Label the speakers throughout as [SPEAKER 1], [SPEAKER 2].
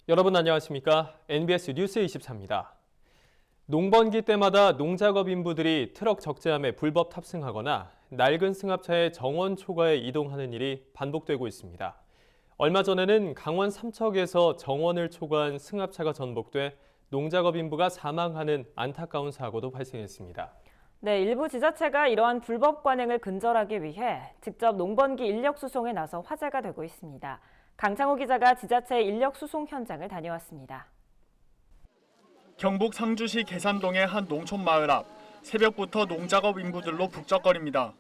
[SPEAKER 1] 여러분 안녕하십니까? NBS 뉴스 24입니다. 농번기 때마다 농작업 인부들이 트럭 적재함에 불법 탑승하거나 낡은 승합차에 정원 초과에 이동하는 일이 반복되고 있습니다. 얼마 전에는 강원 삼척에서 정원을 초과한 승합차가 전복돼 농작업 인부가 사망하는 안타까운 사고도 발생했습니다.
[SPEAKER 2] 네, 일부 지자체가 이러한 불법 관행을 근절하기 위해 직접 농번기 인력 수송에 나서 화제가 되고 있습니다. 강창호 기자가 지자체 인력 수송 현장을 다녀왔습니다.
[SPEAKER 3] 경북 상주시 계산동의 한 농촌 마을 앞, 새벽부터 농작업 인부들로 북적거립니다.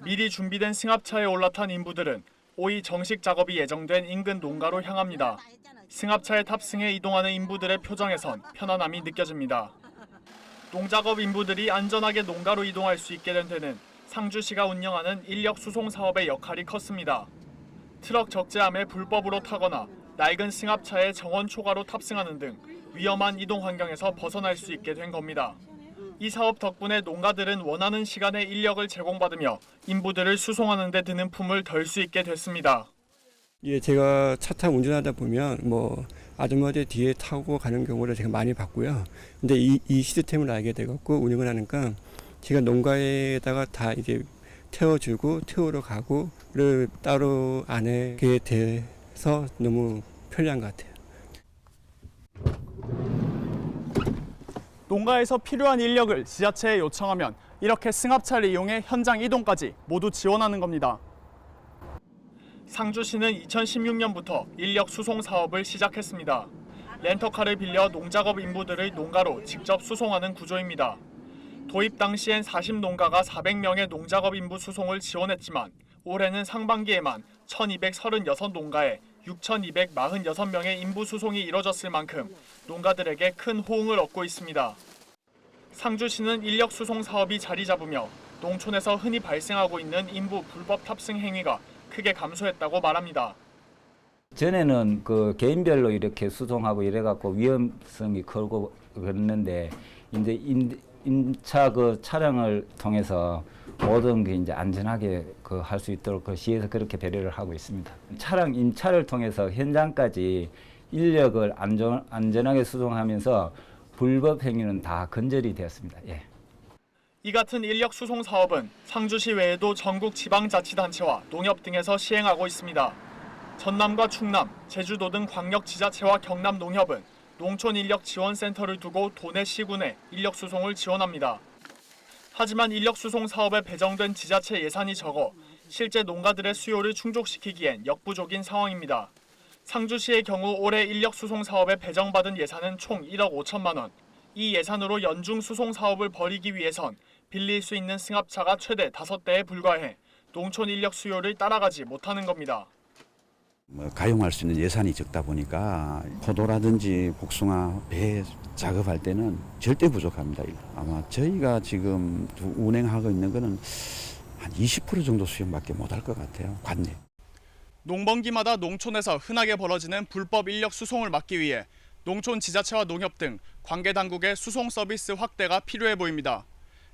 [SPEAKER 3] 미리 준비된 승합차에 올라탄 인부들은 오이 정식 작업이 예정된 인근 농가로 향합니다. 승합차에 탑승해 이동하는 인부들의 표정에선 편안함이 느껴집니다. 농작업 인부들이 안전하게 농가로 이동할 수 있게 된 데는 상주시가 운영하는 인력 수송 사업의 역할이 컸습니다. 트럭 적재함에 불법으로 타거나 낡은 승합차에 정원 초과로 탑승하는 등 위험한 이동 환경에서 벗어날 수 있게 된 겁니다. 이 사업 덕분에 농가들은 원하는 시간에 인력을 제공받으며 인부들을 수송하는 데 드는 품을 덜 수 있게 됐습니다.
[SPEAKER 4] 예, 제가 차 타고 운전하다 보면 아주머니 뒤에 타고 가는 경우를 제가 많이 봤고요. 근데 이 시스템을 알게 돼갖고 운영을 하니까 제가 농가에다가 다 이제 태워주고 태우러 가고를 따로 안 하게 돼서 너무 편리한 것 같아요.
[SPEAKER 3] 농가에서 필요한 인력을 지자체에 요청하면 이렇게 승합차를 이용해 현장 이동까지 모두 지원하는 겁니다. 상주시는 2016년부터 인력 수송 사업을 시작했습니다. 렌터카를 빌려 농작업 인부들을 농가로 직접 수송하는 구조입니다. 도입 당시엔 40농가가 400명의 농작업 인부 수송을 지원했지만 올해는 상반기에만 1236농가에 6246명의 인부 수송이 이뤄졌을 만큼 농가들에게 큰 호응을 얻고 있습니다. 상주시는 인력 수송 사업이 자리 잡으며 농촌에서 흔히 발생하고 있는 인부 불법 탑승 행위가 크게 감소했다고 말합니다.
[SPEAKER 5] 전에는 개인별로 이렇게 수송하고 이래갖고 위험성이 크고 그랬는데 이제 임차 차량을 통해서 모든 게 이제 안전하게 할 수 있도록 시에서 그렇게 배려를 하고 있습니다. 차량 임차를 통해서 현장까지 인력을 안전하게 수송하면서 불법 행위는 다 근절이 되었습니다. 예.
[SPEAKER 3] 이 같은 인력 수송 사업은 상주시 외에도 전국 지방자치단체와 농협 등에서 시행하고 있습니다. 전남과 충남, 제주도 등 광역지자체와 경남농협은 농촌인력지원센터를 두고 도내 시군에 인력 수송을 지원합니다. 하지만 인력 수송 사업에 배정된 지자체 예산이 적어 실제 농가들의 수요를 충족시키기엔 역부족인 상황입니다. 상주시의 경우 올해 인력 수송 사업에 배정받은 예산은 총 1억 5천만 원. 이 예산으로 연중 수송 사업을 벌이기 위해선 빌릴 수 있는 승합차가 최대 5대에 불과해 농촌 인력 수요를 따라가지 못하는 겁니다.
[SPEAKER 6] 가용할 수 있는 예산이 적다 보니까 포도라든지 복숭아, 배 작업할 때는 절대 부족합니다. 아마 저희가 지금 운행하고 있는 거는 한 20% 정도 수용밖에 못할 것 같아요. 관내.
[SPEAKER 3] 농번기마다 농촌에서 흔하게 벌어지는 불법 인력 수송을 막기 위해 농촌 지자체와 농협 등 관계 당국의 수송 서비스 확대가 필요해 보입니다.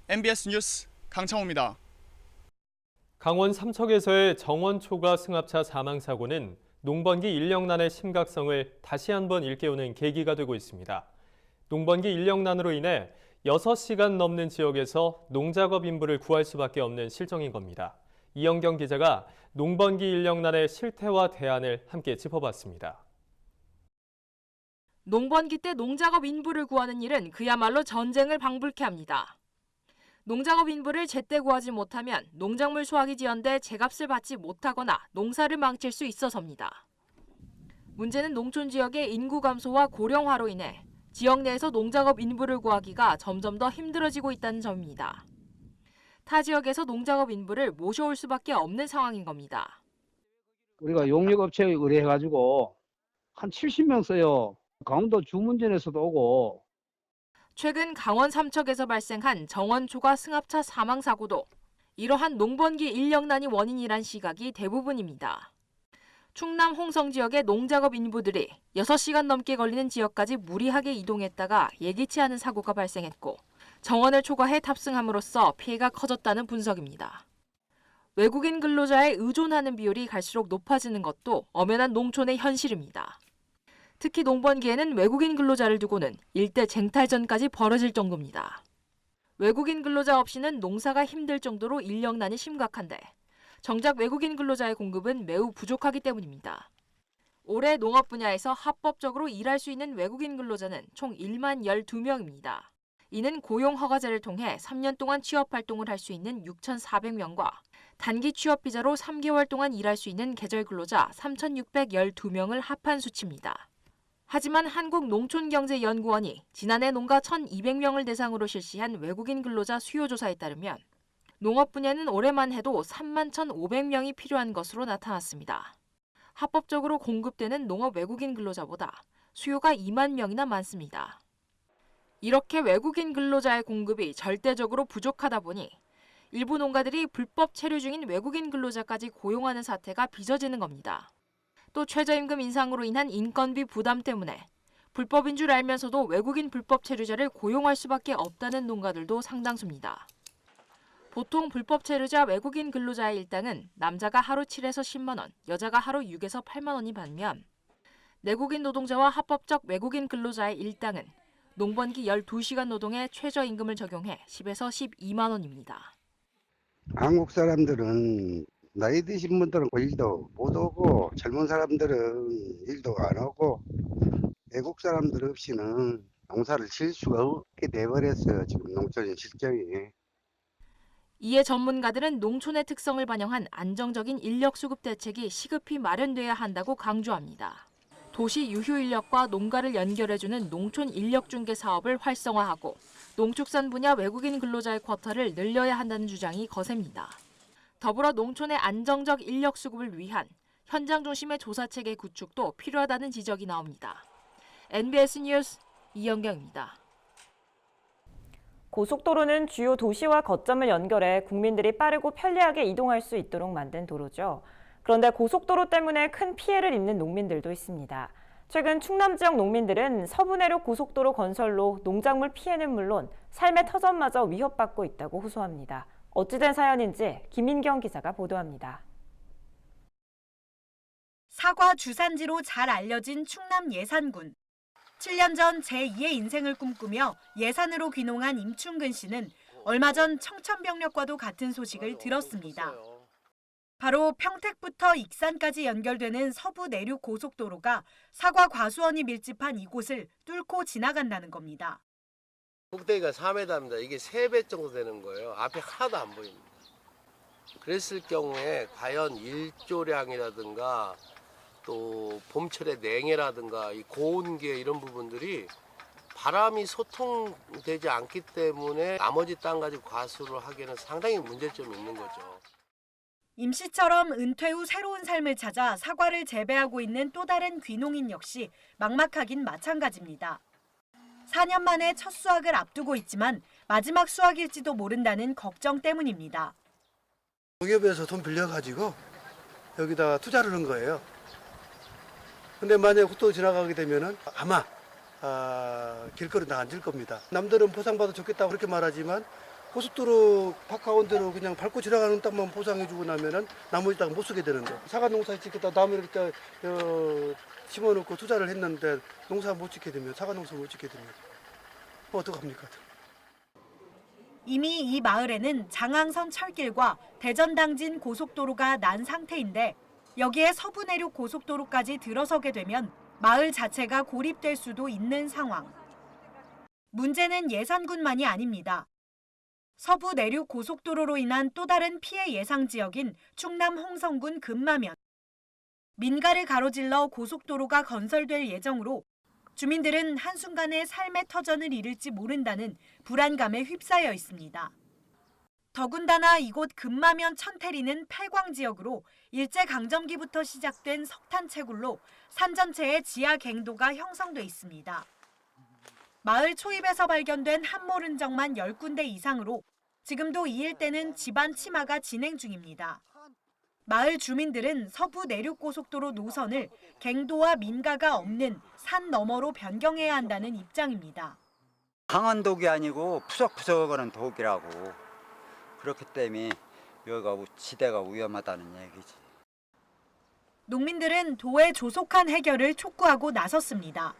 [SPEAKER 3] MBS 뉴스 강창호입니다.
[SPEAKER 1] 강원 삼척에서의 정원 초과 승합차 사망 사고는 농번기 인력난의 심각성을 다시 한번 일깨우는 계기가 되고 있습니다. 농번기 인력난으로 인해 6시간 넘는 지역에서 농작업 인부를 구할 수밖에 없는 실정인 겁니다. 이영경 기자가 농번기 인력난의 실태와 대안을 함께 짚어봤습니다.
[SPEAKER 7] 농번기 때 농작업 인부를 구하는 일은 그야말로 전쟁을 방불케 합니다. 농작업 인부를 제때 구하지 못하면 농작물 수확이 지연돼 제값을 받지 못하거나 농사를 망칠 수 있어서입니다. 문제는 농촌 지역의 인구 감소와 고령화로 인해 지역 내에서 농작업 인부를 구하기가 점점 더 힘들어지고 있다는 점입니다. 타 지역에서 농작업 인부를 모셔올 수밖에 없는 상황인 겁니다.
[SPEAKER 8] 우리가 용역업체에 의뢰해가지고 한 70명 써요. 강원도 주문전에서도 오고.
[SPEAKER 7] 최근 강원 삼척에서 발생한 정원 초과 승합차 사망 사고도 이러한 농번기 인력난이 원인이란 시각이 대부분입니다. 충남 홍성 지역의 농작업 인부들이 6시간 넘게 걸리는 지역까지 무리하게 이동했다가 예기치 않은 사고가 발생했고 정원을 초과해 탑승함으로써 피해가 커졌다는 분석입니다. 외국인 근로자에 의존하는 비율이 갈수록 높아지는 것도 엄연한 농촌의 현실입니다. 특히 농번기에는 외국인 근로자를 두고는 일대 쟁탈전까지 벌어질 정도입니다. 외국인 근로자 없이는 농사가 힘들 정도로 인력난이 심각한데 정작 외국인 근로자의 공급은 매우 부족하기 때문입니다. 올해 농업 분야에서 합법적으로 일할 수 있는 외국인 근로자는 총 1만 12명입니다. 이는 고용허가제를 통해 3년 동안 취업활동을 할 수 있는 6,400명과 단기 취업비자로 3개월 동안 일할 수 있는 계절 근로자 3,612명을 합한 수치입니다. 하지만 한국농촌경제연구원이 지난해 농가 1,200명을 대상으로 실시한 외국인 근로자 수요조사에 따르면 농업 분야는 올해만 해도 3만 1,500명이 필요한 것으로 나타났습니다. 합법적으로 공급되는 농업 외국인 근로자보다 수요가 2만 명이나 많습니다. 이렇게 외국인 근로자의 공급이 절대적으로 부족하다 보니 일부 농가들이 불법 체류 중인 외국인 근로자까지 고용하는 사태가 빚어지는 겁니다. 또 최저임금 인상으로 인한 인건비 부담 때문에 불법인 줄 알면서도 외국인 불법 체류자를 고용할 수밖에 없다는 농가들도 상당수입니다. 보통 불법 체류자 외국인 근로자의 일당은 남자가 하루 7에서 10만 원, 여자가 하루 6에서 8만 원이 반면 내국인 노동자와 합법적 외국인 근로자의 일당은 농번기 12시간 노동에 최저임금을 적용해 10에서 12만 원입니다.
[SPEAKER 9] 한국 사람들은 나이 드신 분들은 일도 못 오고 젊은 사람들은 일도 안 오고 외국 사람들 없이는 농사를 질 수가 없게 돼버렸어요. 지금 농촌의 실정이.
[SPEAKER 7] 이에 전문가들은 농촌의 특성을 반영한 안정적인 인력 수급 대책이 시급히 마련돼야 한다고 강조합니다. 도시 유휴 인력과 농가를 연결해주는 농촌 인력 중개 사업을 활성화하고 농축산 분야 외국인 근로자의 쿼터를 늘려야 한다는 주장이 거셉니다. 더불어 농촌의 안정적 인력 수급을 위한 현장 중심의 조사 체계 구축도 필요하다는 지적이 나옵니다. NBS 뉴스 이영경입니다.
[SPEAKER 2] 고속도로는 주요 도시와 거점을 연결해 국민들이 빠르고 편리하게 이동할 수 있도록 만든 도로죠. 그런데 고속도로 때문에 큰 피해를 입는 농민들도 있습니다. 최근 충남 지역 농민들은 서부 내륙 고속도로 건설로 농작물 피해는 물론 삶의 터전마저 위협받고 있다고 호소합니다. 어찌된 사연인지 김인경 기자가 보도합니다.
[SPEAKER 10] 사과 주산지로 잘 알려진 충남 예산군. 7년 전 제2의 인생을 꿈꾸며 예산으로 귀농한 임충근 씨는 얼마 전 청천벽력과도 같은 소식을 들었습니다. 바로 평택부터 익산까지 연결되는 서부 내륙 고속도로가 사과 과수원이 밀집한 이곳을 뚫고 지나간다는 겁니다.
[SPEAKER 11] 꼭대기가 4m입니다. 이게 3배 정도 되는 거예요. 앞에 하나도 안 보입니다. 그랬을 경우에 과연 일조량이라든가 또 봄철의 냉해라든가 이 고온기에 이런 부분들이 바람이 소통되지 않기 때문에 나머지 땅 가지고 과수를 하기에는 상당히 문제점이 있는 거죠.
[SPEAKER 10] 임 씨처럼 은퇴 후 새로운 삶을 찾아 사과를 재배하고 있는 또 다른 귀농인 역시 막막하긴 마찬가지입니다. 4년 만에 첫 수확을 앞두고 있지만 마지막 수확일지도 모른다는 걱정 때문입니다.
[SPEAKER 12] 농협에서 돈 빌려가지고 여기다가 투자를 한 거예요. 근데 만약에 고속도로 지나가게 되면은 아마 길거리 다 앉을 겁니다. 남들은 보상받아 좋겠다고 그렇게 말하지만 고속도로 파카온대로 그냥 밟고 지나가는 땅만 보상해주고 나면은 나머지 땅 못 쓰게 되는데 사과 농사 짓겠다 나무를 이렇게 심어놓고 투자를 했는데 농사 못 짓게 되면 사과 농사 못 짓게 되면 어떡합니까?
[SPEAKER 10] 이미 이 마을에는 장항선 철길과 대전당진 고속도로가 난 상태인데 여기에 서부 내륙 고속도로까지 들어서게 되면 마을 자체가 고립될 수도 있는 상황. 문제는 예산군만이 아닙니다. 서부 내륙 고속도로로 인한 또 다른 피해 예상 지역인 충남 홍성군 금마면. 민가를 가로질러 고속도로가 건설될 예정으로 주민들은 한순간에 삶의 터전을 잃을지 모른다는 불안감에 휩싸여 있습니다. 더군다나 이곳 금마면 천태리는 폐광 지역으로 일제강점기부터 시작된 석탄 채굴로 산 전체에 지하 갱도가 형성돼 있습니다. 마을 초입에서 발견된 함몰 흔적만 10군데 이상으로 지금도 이 일대는 집안 침하가 진행 중입니다. 마을 주민들은 서부 내륙고속도로 노선을 갱도와 민가가 없는 산 너머로 변경해야 한다는 입장입니다.
[SPEAKER 13] 강한 독이 아니고 푸석푸석하는 독이라고. 그렇기 때문에 여기가 지대가 위험하다는 얘기지.
[SPEAKER 10] 농민들은 도의 조속한 해결을 촉구하고 나섰습니다.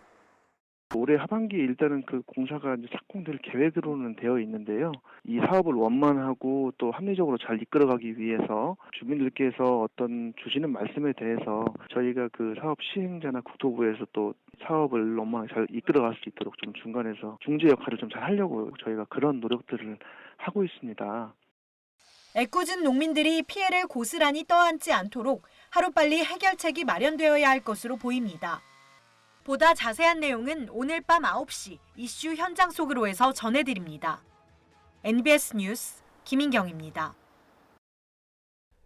[SPEAKER 14] 올해 하반기에 일단은 그 공사가 이제 착공될 계획으로는 되어 있는데요. 이 사업을 원만하고 또 합리적으로 잘 이끌어가기 위해서 주민들께서 어떤 주시는 말씀에 대해서 저희가 그 사업 시행자나 국토부에서 또 사업을 원만하게 잘 이끌어갈 수 있도록 좀 중간에서 중재 역할을 좀 잘 하려고 저희가 그런 노력들을 하고 있습니다.
[SPEAKER 10] 애꿎은 농민들이 피해를 고스란히 떠안지 않도록 하루빨리 해결책이 마련되어야 할 것으로 보입니다. 보다 자세한 내용은 오늘 밤 9시 이슈 현장 속으로에서 전해드립니다. NBS 뉴스 김인경입니다.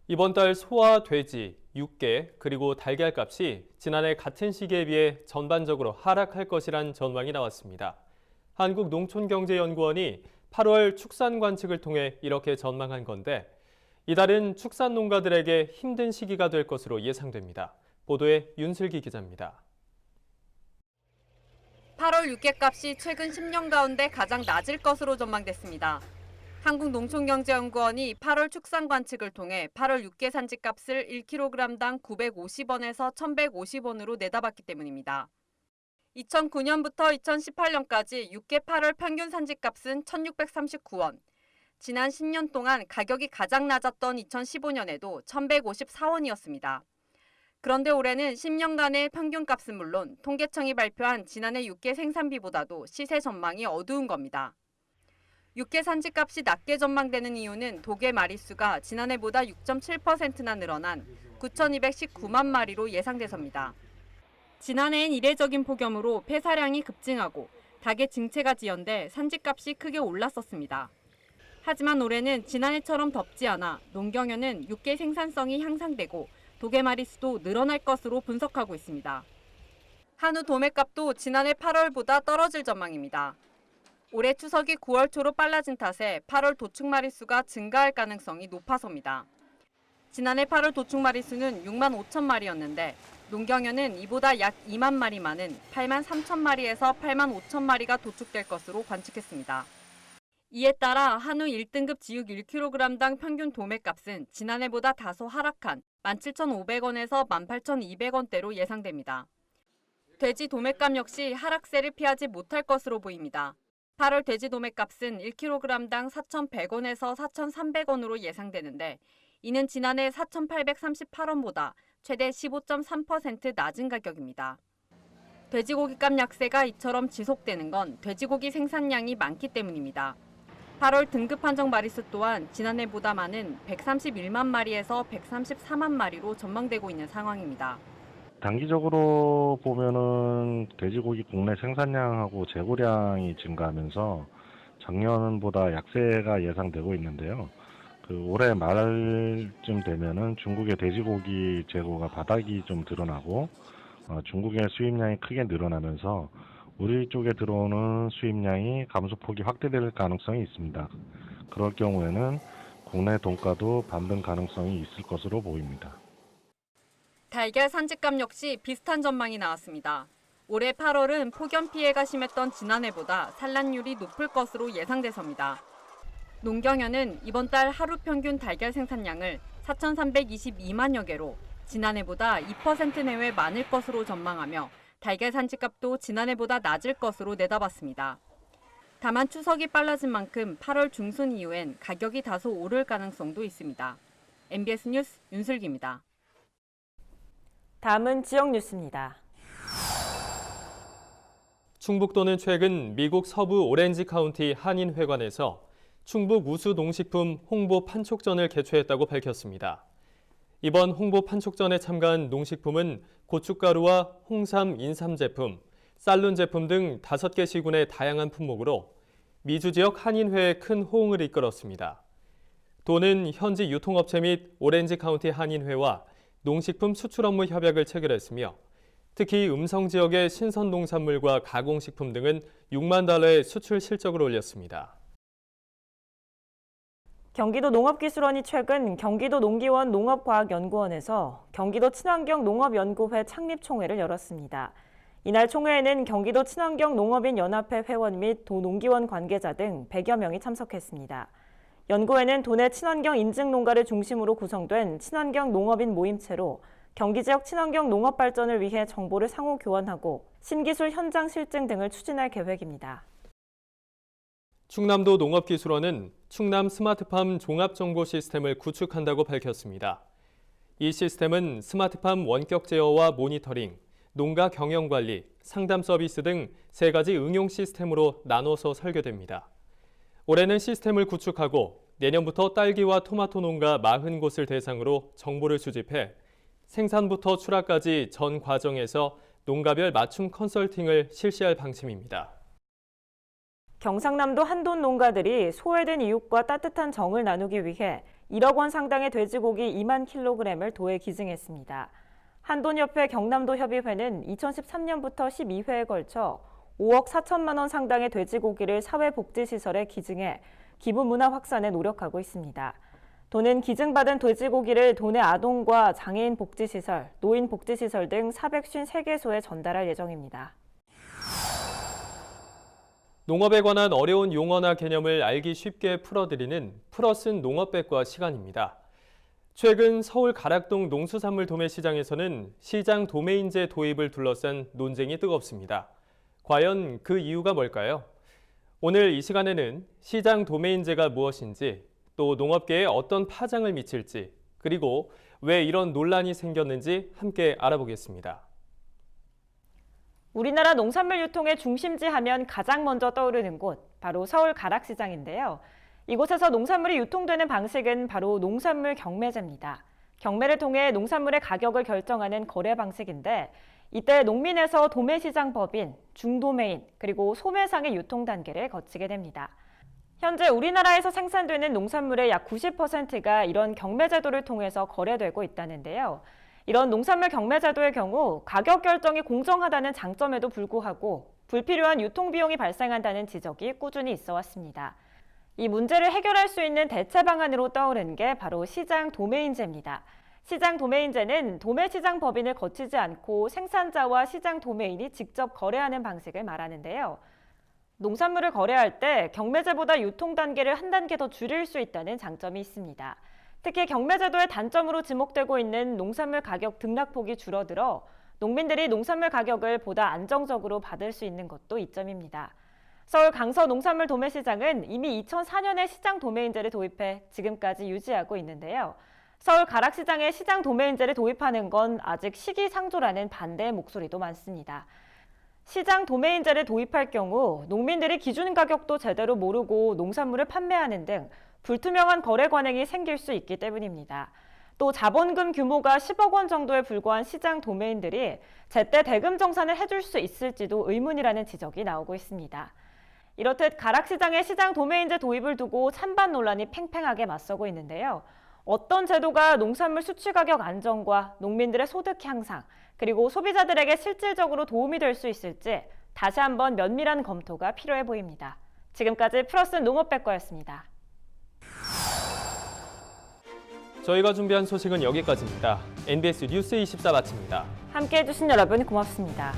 [SPEAKER 1] 이번 달 소와 돼지, 육개, 그리고 달걀 값이 지난해 같은 시기에 비해 전반적으로 하락할 것이란 전망이 나왔습니다. 한국농촌경제연구원이 8월 축산 관측을 통해 이렇게 전망한 건데 이달은 축산 농가들에게 힘든 시기가 될 것으로 예상됩니다. 보도에 윤슬기 기자입니다.
[SPEAKER 15] 8월 육개값이 최근 10년 가운데 가장 낮을 것으로 전망됐습니다. 한국농촌경제연구원이 8월 축산 관측을 통해 8월 육개 산지값을 1kg당 950원에서 1,150원으로 내다봤기 때문입니다. 2009년부터 2018년까지 육개 8월 평균 산지값은 1,639원. 지난 10년 동안 가격이 가장 낮았던 2015년에도 1,154원이었습니다. 그런데 올해는 10년간의 평균값은 물론 통계청이 발표한 지난해 육개 생산비보다도 시세 전망이 어두운 겁니다. 육개 산지값이 낮게 전망되는 이유는 도개 마리수가 지난해보다 6.7%나 늘어난 9,219만 마리로 예상돼서입니다. 지난해엔 이례적인 폭염으로 폐사량이 급증하고 닭의 증체가 지연돼 산지값이 크게 올랐었습니다. 하지만 올해는 지난해처럼 덥지 않아 농경연은 육개 생산성이 향상되고 도개 마리수도 늘어날 것으로 분석하고 있습니다. 한우 도매값도 지난해 8월보다 떨어질 전망입니다. 올해 추석이 9월 초로 빨라진 탓에 8월 도축 마리수가 증가할 가능성이 높아서입니다. 지난해 8월 도축 마리수는 6만 5천 마리였는데 농경연은 이보다 약 2만 마리 많은 8만 3천 마리에서 8만 5천 마리가 도축될 것으로 관측했습니다. 이에 따라 한우 1등급 지육 1kg당 평균 도매값은 지난해보다 다소 하락한 17,500원에서 18,200원대로 예상됩니다. 돼지 도매값 역시 하락세를 피하지 못할 것으로 보입니다. 8월 돼지 도매값은 1kg당 4,100원에서 4,300원으로 예상되는데 이는 지난해 4,838원보다 최대 15.3% 낮은 가격입니다. 돼지고기값 약세가 이처럼 지속되는 건 돼지고기 생산량이 많기 때문입니다. 8월 등급 판정 마리수 또한 지난해보다 많은 131만 마리에서 134만 마리로 전망되고 있는 상황입니다.
[SPEAKER 16] 단기적으로 보면은 돼지고기 국내 생산량하고 재고량이 증가하면서 작년보다 약세가 예상되고 있는데요. 올해 말쯤 되면은 중국의 돼지고기 재고가 바닥이 좀 드러나고 중국의 수입량이 크게 늘어나면서 우리 쪽에 들어오는 수입량이 감소폭이 확대될 가능성이 있습니다. 그럴 경우에는 국내 돈가도 반등 가능성이 있을 것으로 보입니다.
[SPEAKER 15] 달걀 산지값 역시 비슷한 전망이 나왔습니다. 올해 8월은 폭염 피해가 심했던 지난해보다 산란율이 높을 것으로 예상돼서입니다. 농경연은 이번 달 하루 평균 달걀 생산량을 4,322만여 개로 지난해보다 2% 내외 많을 것으로 전망하며 달걀 산지값도 지난해보다 낮을 것으로 내다봤습니다. 다만 추석이 빨라진 만큼 8월 중순 이후엔 가격이 다소 오를 가능성도 있습니다. MBS 뉴스 윤슬기입니다.
[SPEAKER 2] 다음은 지역 뉴스입니다.
[SPEAKER 1] 충북도는 최근 미국 서부 오렌지 카운티 한인회관에서 충북 우수 농식품 홍보 판촉전을 개최했다고 밝혔습니다. 이번 홍보 판촉전에 참가한 농식품은 고춧가루와 홍삼, 인삼 제품, 쌀룬 제품 등 5개 시군의 다양한 품목으로 미주 지역 한인회에 큰 호응을 이끌었습니다. 도는 현지 유통업체 및 오렌지 카운티 한인회와 농식품 수출 업무 협약을 체결했으며 특히 음성 지역의 신선 농산물과 가공식품 등은 6만 달러의 수출 실적을 올렸습니다.
[SPEAKER 2] 경기도 농업기술원이 최근 경기도 농기원 농업과학연구원에서 경기도 친환경 농업연구회 창립총회를 열었습니다. 이날 총회에는 경기도 친환경 농업인 연합회 회원 및 도 농기원 관계자 등 100여 명이 참석했습니다. 연구회는 도내 친환경 인증 농가를 중심으로 구성된 친환경 농업인 모임체로 경기 지역 친환경 농업 발전을 위해 정보를 상호 교환하고 신기술 현장 실증 등을 추진할 계획입니다.
[SPEAKER 1] 충남도 농업기술원은 충남 스마트팜 종합정보 시스템을 구축한다고 밝혔습니다. 이 시스템은 스마트팜 원격 제어와 모니터링, 농가 경영관리, 상담 서비스 등 3가지 응용 시스템으로 나눠서 설계됩니다. 올해는 시스템을 구축하고 내년부터 딸기와 토마토 농가 40곳을 대상으로 정보를 수집해 생산부터 출하까지 전 과정에서 농가별 맞춤 컨설팅을 실시할 방침입니다.
[SPEAKER 2] 경상남도 한돈 농가들이 소외된 이웃과 따뜻한 정을 나누기 위해 1억 원 상당의 돼지고기 2만 킬로그램을 도에 기증했습니다. 한돈협회 경남도협의회는 2013년부터 12회에 걸쳐 5억 4천만 원 상당의 돼지고기를 사회복지시설에 기증해 기부 문화 확산에 노력하고 있습니다. 도는 기증받은 돼지고기를 도내 아동과 장애인 복지시설, 노인 복지시설 등 453개소에 전달할 예정입니다.
[SPEAKER 1] 농업에 관한 어려운 용어나 개념을 알기 쉽게 풀어드리는 풀어쓴 농업백과 시간입니다. 최근 서울 가락동 농수산물 도매시장에서는 시장 도매인제 도입을 둘러싼 논쟁이 뜨겁습니다. 과연 그 이유가 뭘까요? 오늘 이 시간에는 시장 도매인제가 무엇인지, 또 농업계에 어떤 파장을 미칠지, 그리고 왜 이런 논란이 생겼는지 함께 알아보겠습니다.
[SPEAKER 2] 우리나라 농산물 유통의 중심지 하면 가장 먼저 떠오르는 곳, 바로 서울 가락시장인데요. 이곳에서 농산물이 유통되는 방식은 바로 농산물 경매제입니다. 경매를 통해 농산물의 가격을 결정하는 거래 방식인데, 이때 농민에서 도매시장 법인, 중도매인, 그리고 소매상의 유통 단계를 거치게 됩니다. 현재 우리나라에서 생산되는 농산물의 약 90%가 이런 경매제도를 통해서 거래되고 있다는데요. 이런 농산물 경매제도의 경우 가격 결정이 공정하다는 장점에도 불구하고 불필요한 유통비용이 발생한다는 지적이 꾸준히 있어 왔습니다. 이 문제를 해결할 수 있는 대체 방안으로 떠오른 게 바로 시장 도매인제입니다. 시장 도매인제는 도매시장 법인을 거치지 않고 생산자와 시장 도매인이 직접 거래하는 방식을 말하는데요. 농산물을 거래할 때 경매제보다 유통 단계를 한 단계 더 줄일 수 있다는 장점이 있습니다. 특히 경매제도의 단점으로 지목되고 있는 농산물 가격 등락폭이 줄어들어 농민들이 농산물 가격을 보다 안정적으로 받을 수 있는 것도 이점입니다. 서울 강서 농산물 도매시장은 이미 2004년에 시장 도매인제를 도입해 지금까지 유지하고 있는데요. 서울 가락시장에 시장 도매인제를 도입하는 건 아직 시기상조라는 반대의 목소리도 많습니다. 시장 도매인제를 도입할 경우 농민들이 기준 가격도 제대로 모르고 농산물을 판매하는 등 불투명한 거래 관행이 생길 수 있기 때문입니다. 또 자본금 규모가 10억 원 정도에 불과한 시장 도매인들이 제때 대금 정산을 해줄 수 있을지도 의문이라는 지적이 나오고 있습니다. 이렇듯 가락시장의 시장 도매인제 도입을 두고 찬반 논란이 팽팽하게 맞서고 있는데요. 어떤 제도가 농산물 수출 가격 안정과 농민들의 소득 향상, 그리고 소비자들에게 실질적으로 도움이 될 수 있을지 다시 한번 면밀한 검토가 필요해 보입니다. 지금까지 풀어쓴 농업백과였습니다.
[SPEAKER 1] 저희가 준비한 소식은 여기까지입니다. NBS 뉴스 24 마칩니다.
[SPEAKER 2] 함께해 주신 여러분 고맙습니다.